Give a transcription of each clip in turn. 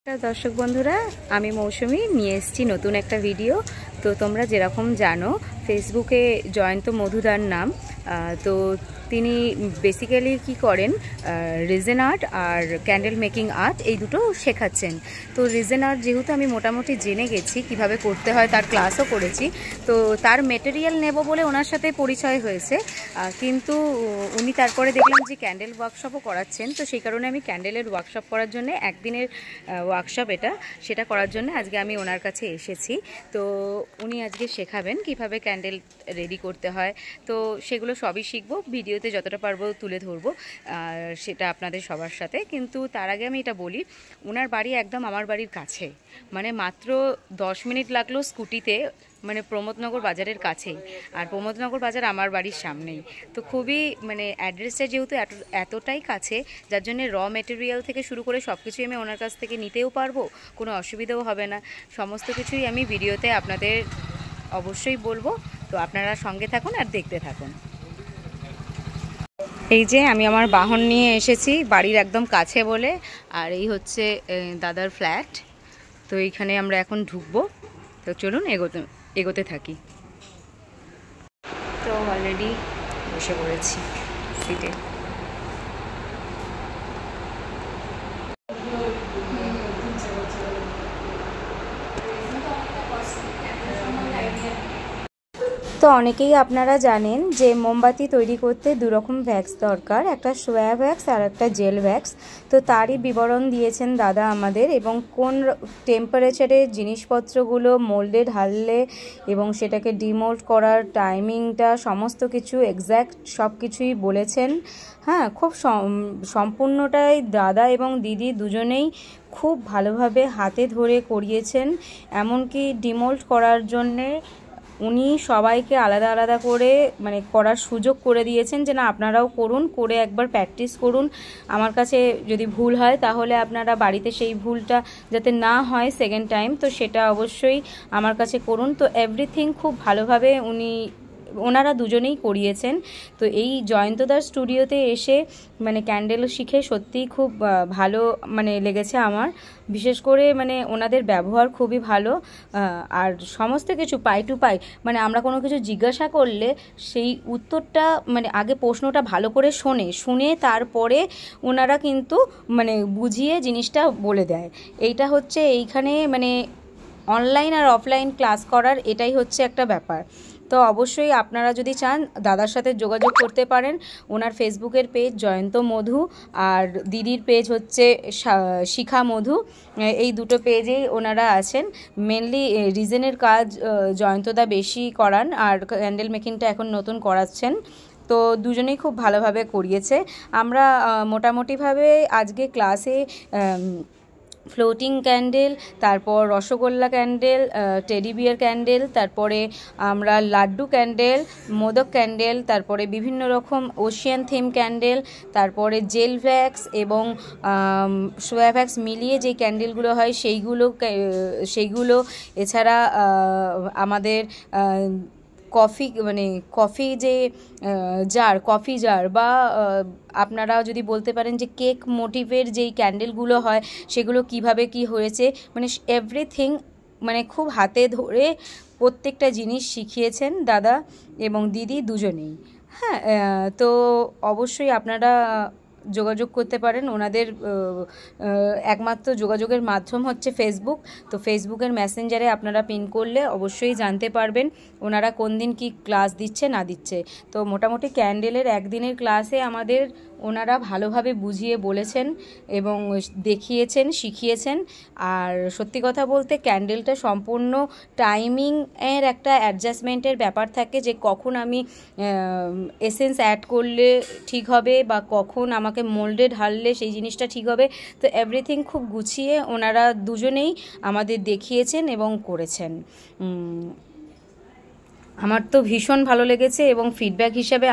दर्शक बंधुरा आमी मौसुमी निये एसेछि नतून एकटा भिडियो। तो तोमरा जेरकम जानो फेसबुके जयंत मधुदार नाम तो তিনি বেসিক্যালি কি করেন রিজন আর্ট আর ক্যান্ডেল মেকিং আর্ট এই দুটো শেখাচ্ছেন। তো রিজন আর্ট যেহেতু আমি মোটামুটি জেনে গেছি কিভাবে করতে হয়, তার ক্লাসও করেছি, তো তার মেটেরিয়াল নেব বলে ওনার সাথে পরিচয় হয়েছে। কিন্তু উনি তারপরে দেখলাম যে ক্যান্ডেল ওয়ার্কশপও করাচ্ছেন, তো সেই কারণে আমি ক্যান্ডেলের ওয়ার্কশপ করার জন্য একদিনের ওয়ার্কশপ সেটা করার জন্য আজকে আমি ওনার কাছে এসেছি। তো উনি আজকে শেখাবেন কিভাবে ক্যান্ডেল রেডি করতে হয়, তো সেগুলো সবই শিখবো, ভিডিওতে যতটা পারবো তুলে ধরবো সেটা আপনাদের সবার সাথে। কিন্তু তার আগে আমি এটা বলি, ওনার বাড়ি একদম আমার বাড়ির কাছে, মানে মাত্র 10 মিনিট লাগলো স্কুটিতে, মানে প্রমোদনগর বাজারের কাছেই, আর প্রমোদনগর বাজার আমার বাড়ির সামনেই। তো খুবই মানে অ্যাড্রেসটা যেহেতু এতটাই কাছে, যার জন্য র মেটেরিয়াল থেকে শুরু করে সব কিছুই আমি ওনার কাছ থেকে নিতেও পারবো, কোনো অসুবিধাও হবে না। সমস্ত কিছুই আমি ভিডিওতে আপনাদের অবশ্যই বলবো, তো আপনারা সঙ্গে থাকুন আর দেখতে থাকুন। এই যে আমি আমার বাহন নিয়ে এসেছি বাড়ির একদম কাছে বলে, আর এই হচ্ছে দাদার ফ্ল্যাট। তো এইখানে আমরা এখন ঢুকবো, তো চলুন এগোতে থাকি। তো অলরেডি বসে পড়েছি সিটে। তো অনেকেই আপনারা জানেন যে মোমবাতি তৈরি করতে দুরকম ভ্যাক্স দরকার, একটা সোয়া ভ্যাক্স আর একটা জেল ভ্যাক্স। তো তারই বিবরণ দিয়েছেন দাদা আমাদের, এবং কোন টেম্পারেচারে জিনিসপত্রগুলো মোল্ডে ঢাললে এবং সেটাকে ডিমোল্ড করার টাইমিংটা সমস্ত কিছু এক্স্যাক্ট সব কিছুই বলেছেন। হ্যাঁ, খুব সম্পূর্ণটাই দাদা এবং দিদি দুজনেই খুব ভালোভাবে হাতে ধরে করিয়েছেন। এমনকি ডিমোল্ড করার জন্যে উনি সবাইকে আলাদা আলাদা করে মানে করার সুযোগ করে দিয়েছেন, যে না আপনারাও করুন, করে একবার প্র্যাকটিস করুন। আমার কাছে যদি ভুল হয় তাহলে আপনারা বাড়িতে সেই ভুলটা যাতে না হয় সেকেন্ড টাইম, তো সেটা অবশ্যই আমার কাছে করুন। তো এভরিথিং খুব ভালোভাবে ওনারা দুজনেই করিয়েছেন। তো এই জয়ন্তদার স্টুডিওতে এসে মানে ক্যান্ডেল শিখে সত্যিই খুব ভালো মানে লেগেছে আমার। বিশেষ করে মানে ওনাদের ব্যবহার খুবই ভালো, আর সমস্ত কিছু পাই টু পাই, মানে আমরা কোনো কিছু জিজ্ঞাসা করলে সেই উত্তরটা মানে আগে প্রশ্নটা ভালো করে শুনে তারপরে ওনারা কিন্তু মানে বুঝিয়ে জিনিসটা বলে দেয়। এইটা হচ্ছে এইখানে মানে অনলাইন আর অফলাইন ক্লাস করার এটাই হচ্ছে একটা ব্যাপার। তো অবশ্যই আপনারা যদি চান দাদার সাথে যোগাযোগ করতে পারেন। ওনার ফেসবুকের পেজ জয়ন্ত মধু, আর দিদির পেজ হচ্ছে শিখা মধু। এই দুটো পেজেই ওনারা আছেন। মেনলি রিজনের কাজ জয়ন্তদা বেশি করান, আর ক্যান্ডেল মেকিংটা এখন নতুন করাচ্ছেন। তো দুজনেই খুব ভালোভাবে করিয়েছে। আমরা মোটামুটিভাবে আজকে ক্লাসে ফ্লোটিং ক্যান্ডেল, তারপর rasgulla candle, teddy bear candle, তারপরে আমরা লাড্ডু ক্যান্ডেল, মোদক ক্যান্ডেল, তারপরে বিভিন্ন রকম ওশিয়ান থিম ক্যান্ডেল, তারপরে জেল ভ্যাক্স এবং সোয়া ভ্যাক্স মিলিয়ে যে ক্যান্ডেলগুলো হয় সেইগুলো এছাড়া আমাদের কফি জার বা আপনারা যদি বলতে পারেন যে কেক মোটিভের যেই ক্যান্ডেলগুলো হয় সেগুলো কিভাবে কি হয়েছে, মানে এভরিথিং মানে খুব হাতে ধরে প্রত্যেকটা জিনিস শিখিয়েছেন দাদা এবং দিদি দুজনেই। হ্যাঁ, তো অবশ্যই আপনারা যোগাযোগ করতে পারেন। ওনাদের একমাত্র যোগাযোগের মাধ্যম হচ্ছে ফেসবুক। তো ফেসবুকের মেসেঞ্জারে আপনারা পিন করলে অবশ্যই জানতে পারবেন ওনারা কোন দিন কি ক্লাস দিচ্ছে না দিচ্ছে। তো মোটামুটি ক্যান্ডেলের একদিনের ক্লাসে আমাদের ওনারা ভালোভাবে বুঝিয়ে বলেছেন এবং দেখিয়েছেন, শিখিয়েছেন। আর সত্যি কথা বলতে ক্যান্ডেলটা সম্পূর্ণ টাইমিংয়ের একটা অ্যাডজাস্টমেন্টের ব্যাপার থাকে, যে কখন আমি এসেন্স অ্যাড করলে ঠিক হবে বা কখন আমাকে মোল্ডে ঢাললে সেই জিনিসটা ঠিক হবে। তো এভরিথিং খুব গুছিয়ে ওনারা দুজনেই আমাদের দেখিয়েছেন এবং করেছেন। আমার তো ভীষণ ভালো লেগেছে, এবং ফিডব্যাক হিসাবে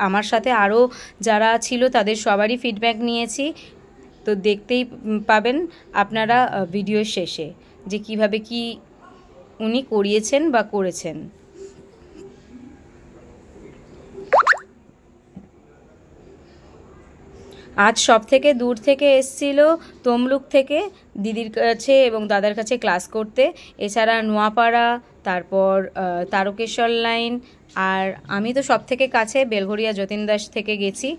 আমার সাথে আরও যারা ছিল তাদের সবারই ফিডব্যাক নিয়েছি। তো দেখতেই পাবেন আপনারা ভিডিওর শেষে যে কিভাবে কি উনি করিয়েছেন বা করেছেন। আজ সব থেকে দূর থেকে এসছিল তমলুক থেকে দিদির কাছে এবং দাদার কাছে ক্লাস করতে। এছাড়া নোয়াপাড়া, তারপর তারকেশ্বর লাইন, আর আমি তো সব থেকে কাছে বেলঘরিয়া যতীন দাস থেকে গেছি।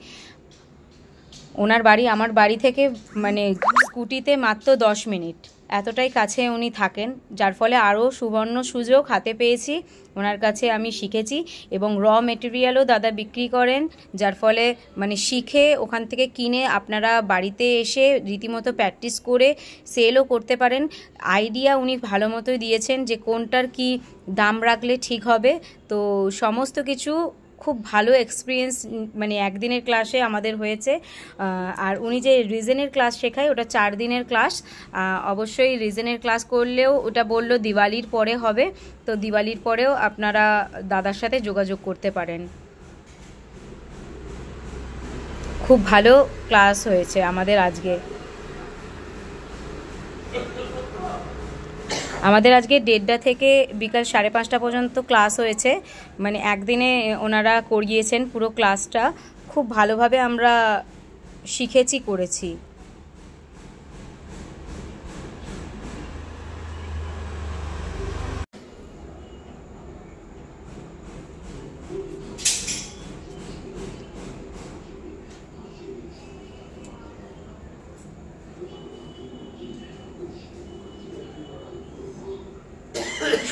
ওনার বাড়ি আমার বাড়ি থেকে মানে স্কুটিতে মাত্র 10 মিনিট, এতটাই কাছে উনি থাকেন, যার ফলে আরও সুবর্ণ সুযোগ হাতে পেয়েছি। ওনার কাছে আমি শিখেছি এবং মেটেরিয়ালও দাদা বিক্রি করেন, যার ফলে মানে শিখে ওখান থেকে কিনে আপনারা বাড়িতে এসে রীতিমতো প্র্যাকটিস করে সেলও করতে পারেন। আইডিয়া উনি ভালো মতোই দিয়েছেন যে কোনটার কি দাম রাখলে ঠিক হবে। তো সমস্ত কিছু খুব ভালো এক্সপিরিয়েন্স মানে একদিনের ক্লাসে আমাদের হয়েছে। আর উনি যে রিজনের ক্লাস শেখায় ওটা 4 দিনের ক্লাস। অবশ্যই রিজনের ক্লাস করলেও ওটা বললো দিওয়ালির পরে হবে, তো দিওয়ালির পরেও আপনারা দাদার সাথে যোগাযোগ করতে পারেন। খুব ভালো ক্লাস হয়েছে আমাদের আজকে। আমাদের আজকে 1:30 থেকে বিকাল 5:30 পর্যন্ত ক্লাস হয়েছে, মানে একদিনে ওনারা করিয়েছেন পুরো ক্লাসটা। খুব ভালোভাবে আমরা শিখেছি, করেছি।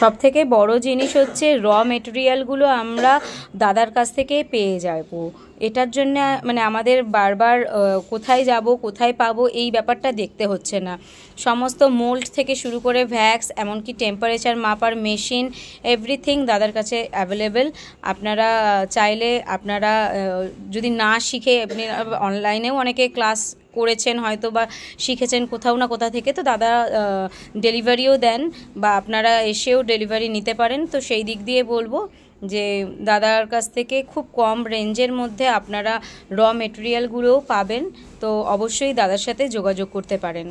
সব থেকে বড় জিনিস হচ্ছে মেটেরিয়ালগুলো আমরা দাদার কাছ থেকে পেয়ে যাব। এটার জন্য মানে আমাদের বারবার কোথায় যাব কোথায় পাবো এই ব্যাপারটা দেখতে হচ্ছে না। সমস্ত মোল্ড থেকে শুরু করে ভ্যাক্স, এমনকি টেম্পারেচার মাপার মেশিন, এভরিথিং দাদার কাছে অ্যাভেলেবেল। আপনারা চাইলে আপনারা যদি না শিখে আপনি অনলাইনেও অনেকে ক্লাস করেছেন হয়তো বা শিখেছেন কোথাও না কোথা থেকে, তো দাদা ডেলিভারিও দেন বা আপনারা এসেও ডেলিভারি নিতে পারেন। তো সেই দিক দিয়ে বলবো যে দাদার কাছ থেকে খুব কম রেঞ্জের মধ্যে আপনারা মেটেরিয়ালগুলোও পাবেন। তো অবশ্যই দাদার সাথে যোগাযোগ করতে পারেন।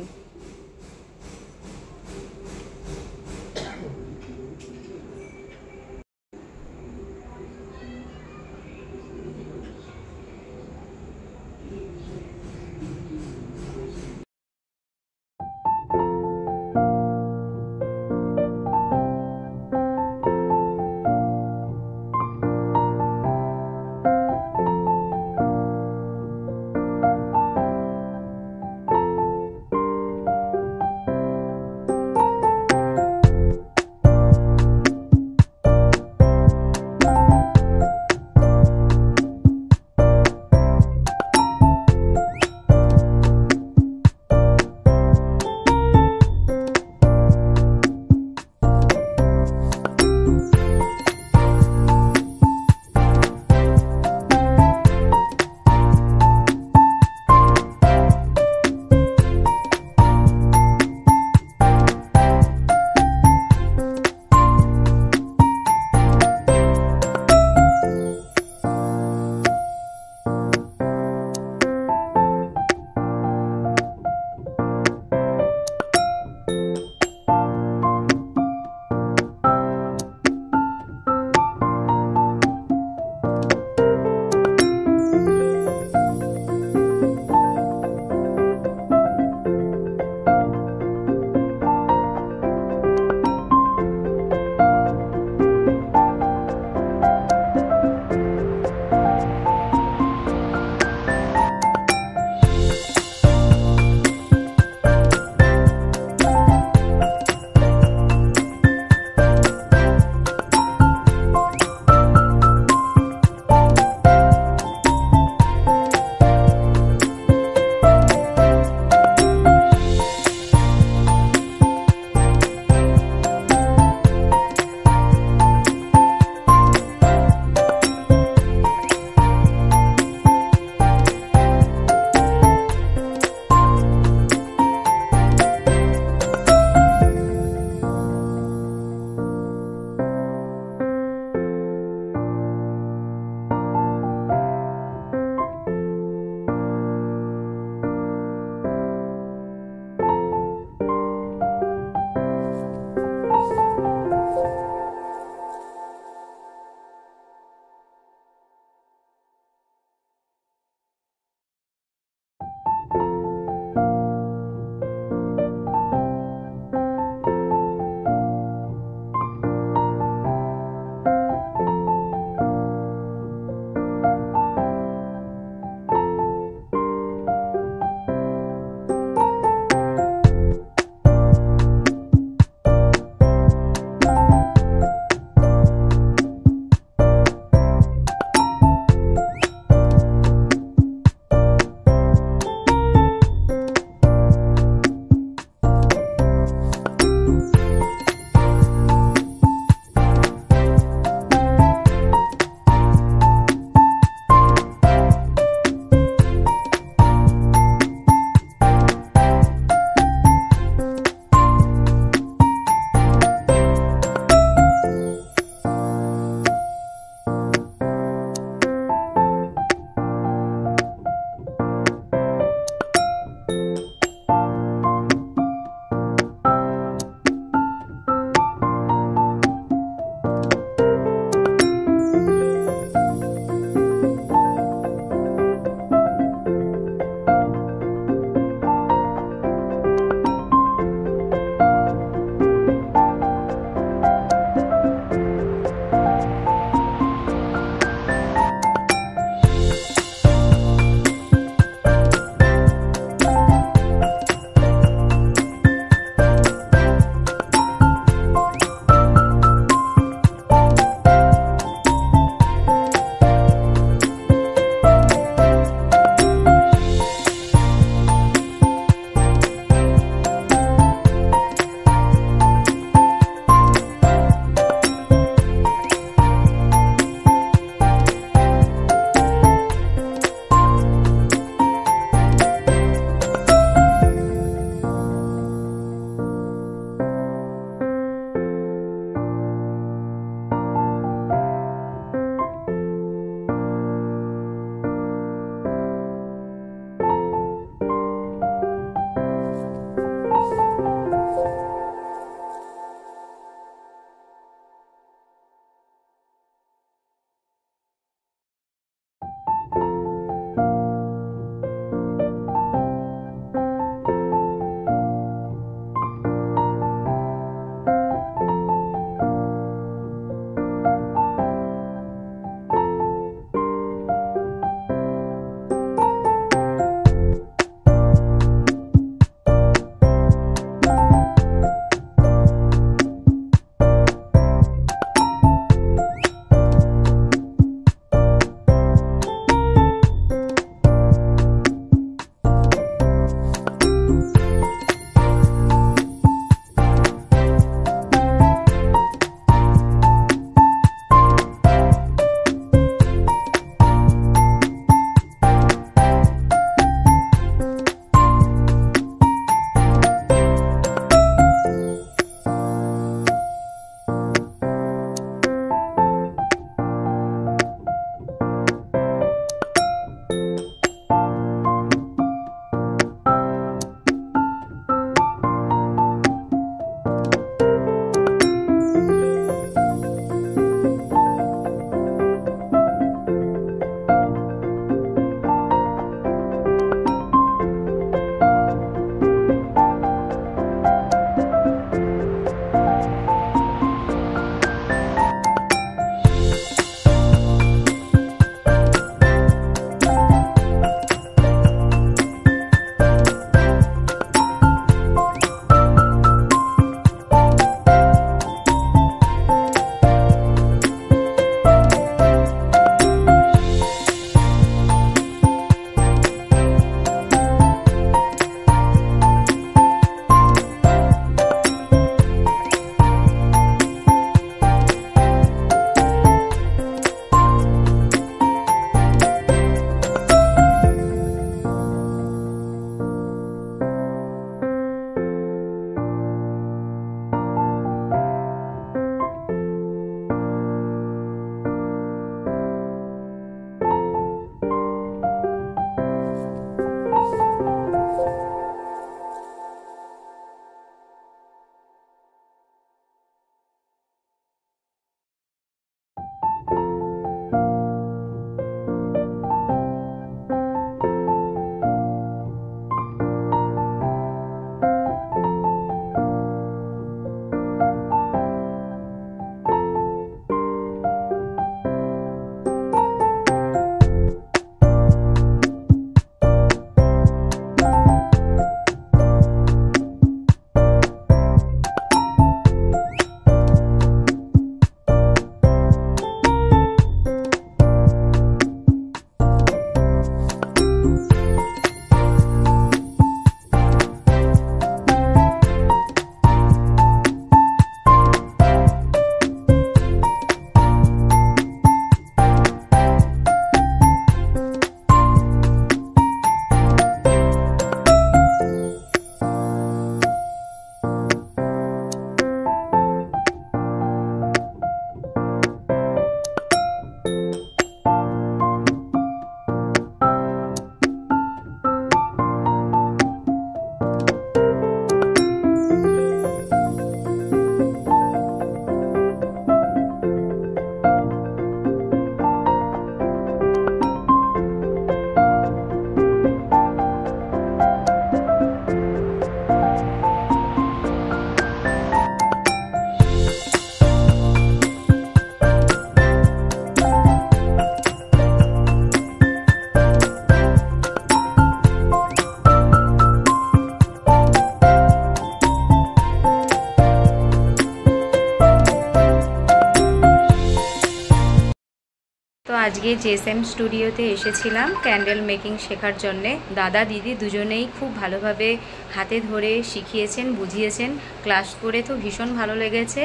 আজকে জেএসএম স্টুডিওতে এসেছিলাম ক্যান্ডেল মেকিং শেখার জন্যে। দাদা দিদি দুজনেই খুব ভালোভাবে হাতে ধরে শিখিয়েছেন, বুঝিয়েছেন। ক্লাস করে তো ভীষণ ভালো লেগেছে।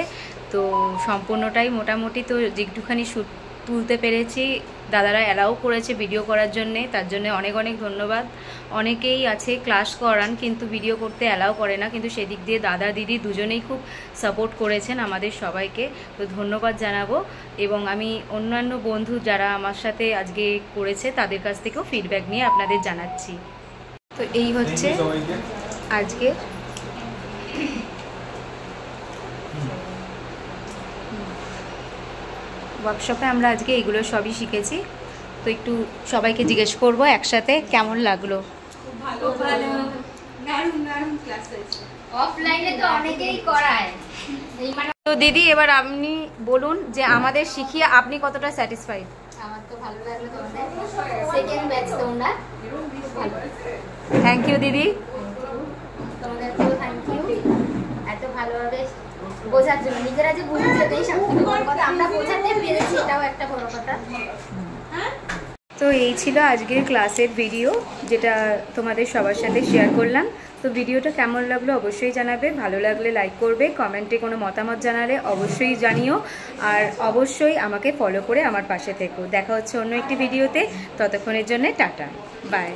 তো সম্পূর্ণটাই মোটামুটি তো একটুখানি শ্যুট তুলতে পেরেছি। দাদারা অ্যালাউ করেছে ভিডিও করার জন্যে, তার জন্য অনেক অনেক ধন্যবাদ। অনেকেই আছে ক্লাস করান কিন্তু ভিডিও করতে অ্যালাউ করে না, কিন্তু সেদিক দিয়ে দাদা দিদি দুজনেই খুব সাপোর্ট করেছেন আমাদের সবাইকে, তো ধন্যবাদ জানাবো। এবং আমি অন্যান্য বন্ধু যারা আমার সাথে আজকে করেছে তাদের কাছ থেকেও ফিডব্যাক নিয়ে আপনাদের জানাচ্ছি। তো এই হচ্ছে আজকে ওয়ার্কশপে আমরা আজকে এগুলো সবই শিখেছি। তো একটু সবাইকে জিজ্ঞেস করব একসাথে কেমন লাগলো। খুব ভালো, দারুণ ক্লাস হয়েছে। অফলাইনে তো অনেকেই করায়। তো দিদি এবার আপনি বলুন যে আমাদের শিখিয়ে আপনি কতটা স্যাটিসফাইড? আমার তো ভালো লাগলো, তোমাদের সেকেন্ড ব্যাচ তোমরা ভালো। থ্যাংক ইউ দিদি, তোমাদেরকেও থ্যাংক ইউ এত ভালোভাবে বোঝার জন্য। নিজেরা যে বুঝতে এটাই সবথেকে বড় কথা, আমরা বোঝাতে পেরেছি এটাও একটা বড় কথা। তো এই ছিল আজকের ক্লাসের ভিডিও, যেটা তোমাদের সবার সাথে শেয়ার করলাম। তো ভিডিওটা কেমন লাগলো অবশ্যই জানাবে, ভালো লাগলে লাইক করবে, কমেন্টে কোনো মতামত জানালে অবশ্যই জানিও, আর অবশ্যই আমাকে ফলো করে আমার পাশে থেকো। দেখা হচ্ছে অন্য একটি ভিডিওতে, ততক্ষণের জন্য টাটা, বাই।